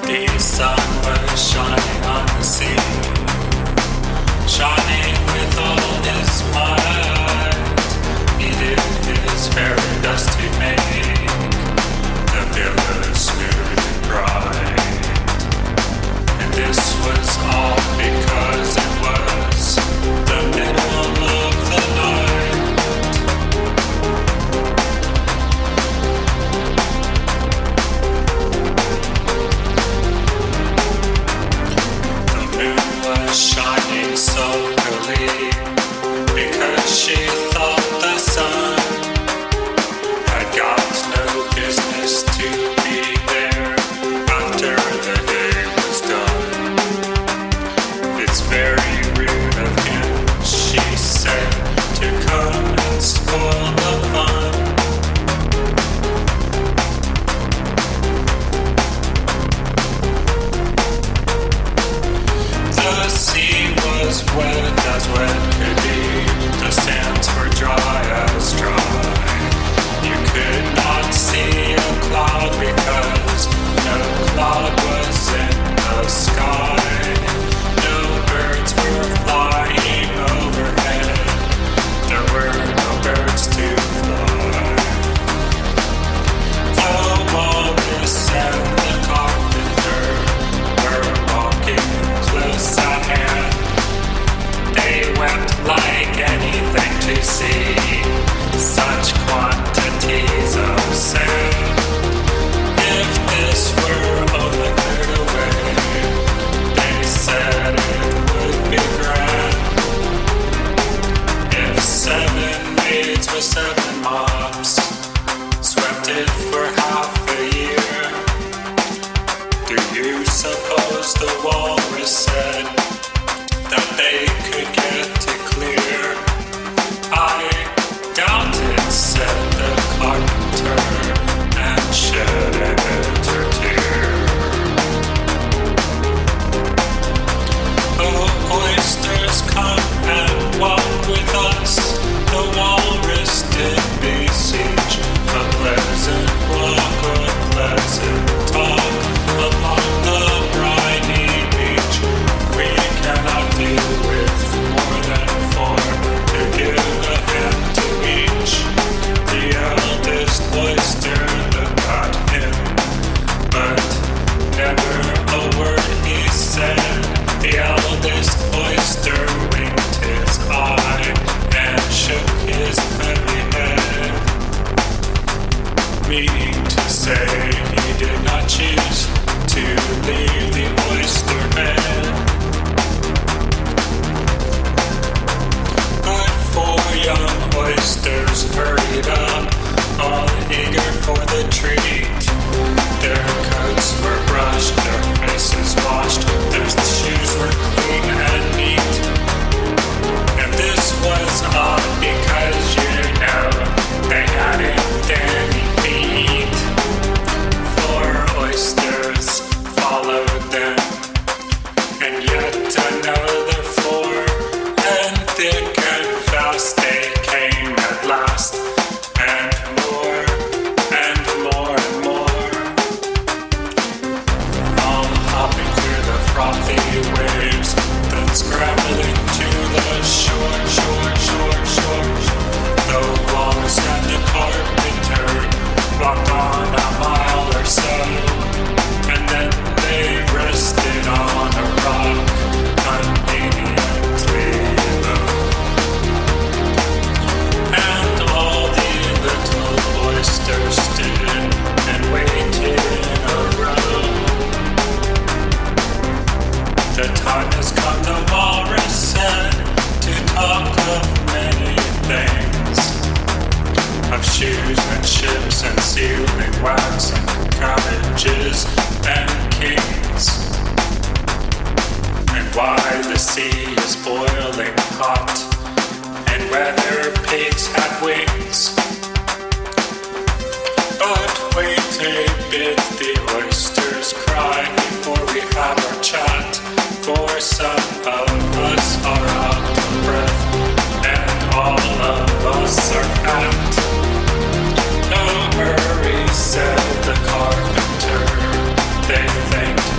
The sun was shining on the sea, shining with all his might. He did his very best to make the villa smooth and bright. And this was all because it was the middle of the night. The moon was shining so early because she thought the sun had got no business to be there after the day was done. It's very rude of him, she said, to come and spoil the fun. The sea was wet as wet could be. The sands were dry as dry. You could not see a cloud because no cloud was in the sky. No birds were flying overhead. There were no birds to fly. The walrus and the carpenter were walking close at hand. They wept like anything to see such quantities of sand. If this were only cleared away, they said it would be grand. If 7 maids with 7 mops swept it for half a year, do you suppose the walrus said that they could get it clear? I doubt it, said the carpenter, and shed a bitter tear. Oh, oysters, come and walk with us, the walrus did beseech. A pleasant walk or pleasant talk along the briny beach. We cannot deal with more than 4 to give a hand to each. The eldest oyster looked at him, but never a word he said. The eldest oyster winked his eye and shook his heavy head, meaning to say he did not choose to leave the oyster bed. But 4 young oysters hurried up, all eager for the treat. Their coats were brushed, their faces washed, their shoes were clean and neat. And this was odd because, you know, they hadn't any feet. 4 oysters followed them, and yet another 4, and thick and fast they came at last, and more and more and more, all hopping through the frothy waves, then scrambling to the shore, shore, shore, shore. The walrus and the carpenter walked on a mile or so, and then they rested on a rock conveniently low. And all the little oysters stood and waited in a row. The time has come, the walrus said, to talk of many things, of shoes and ships and sealing wax and cabbages and kings, and why the sea is boiling hot, and whether pigs have wings. But wait a bit, the oysters cried, before we have our chat, for some of us are out of breath, and all of us are fat. No hurry, said the carpenter. They thanked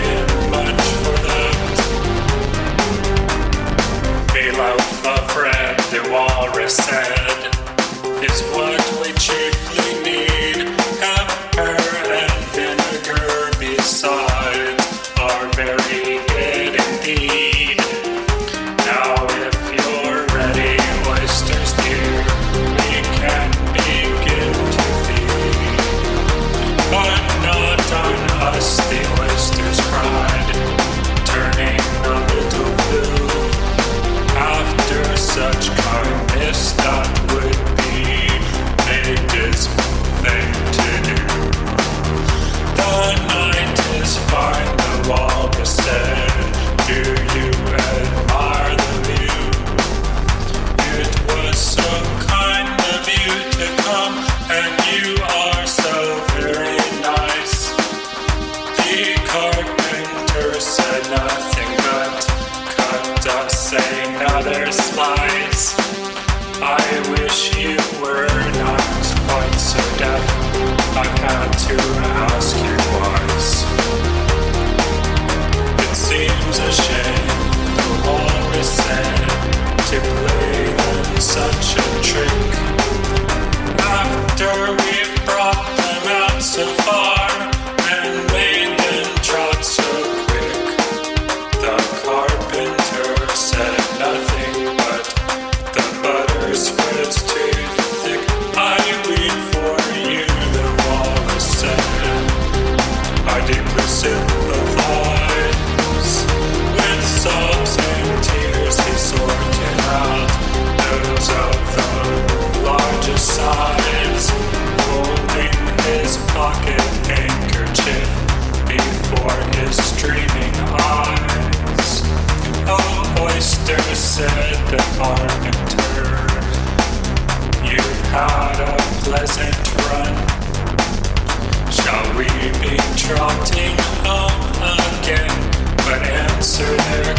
I wish you were not quite so deaf. I've had to ask you twice. It seems a shame the walrus said to play them such a trick. After we've brought them out so far and made them trot so quick, the carpenter said nothing but the butter spreads too thick. I weep for you, the walrus said. I deeply sympathize. With sobs and tears he sorted out those of the largest size, holding his pocket handkerchief before his streaming eyes. Oh, oyster, said the carpenter, you've had a pleasant run. Shall we be trotting home again? But answer their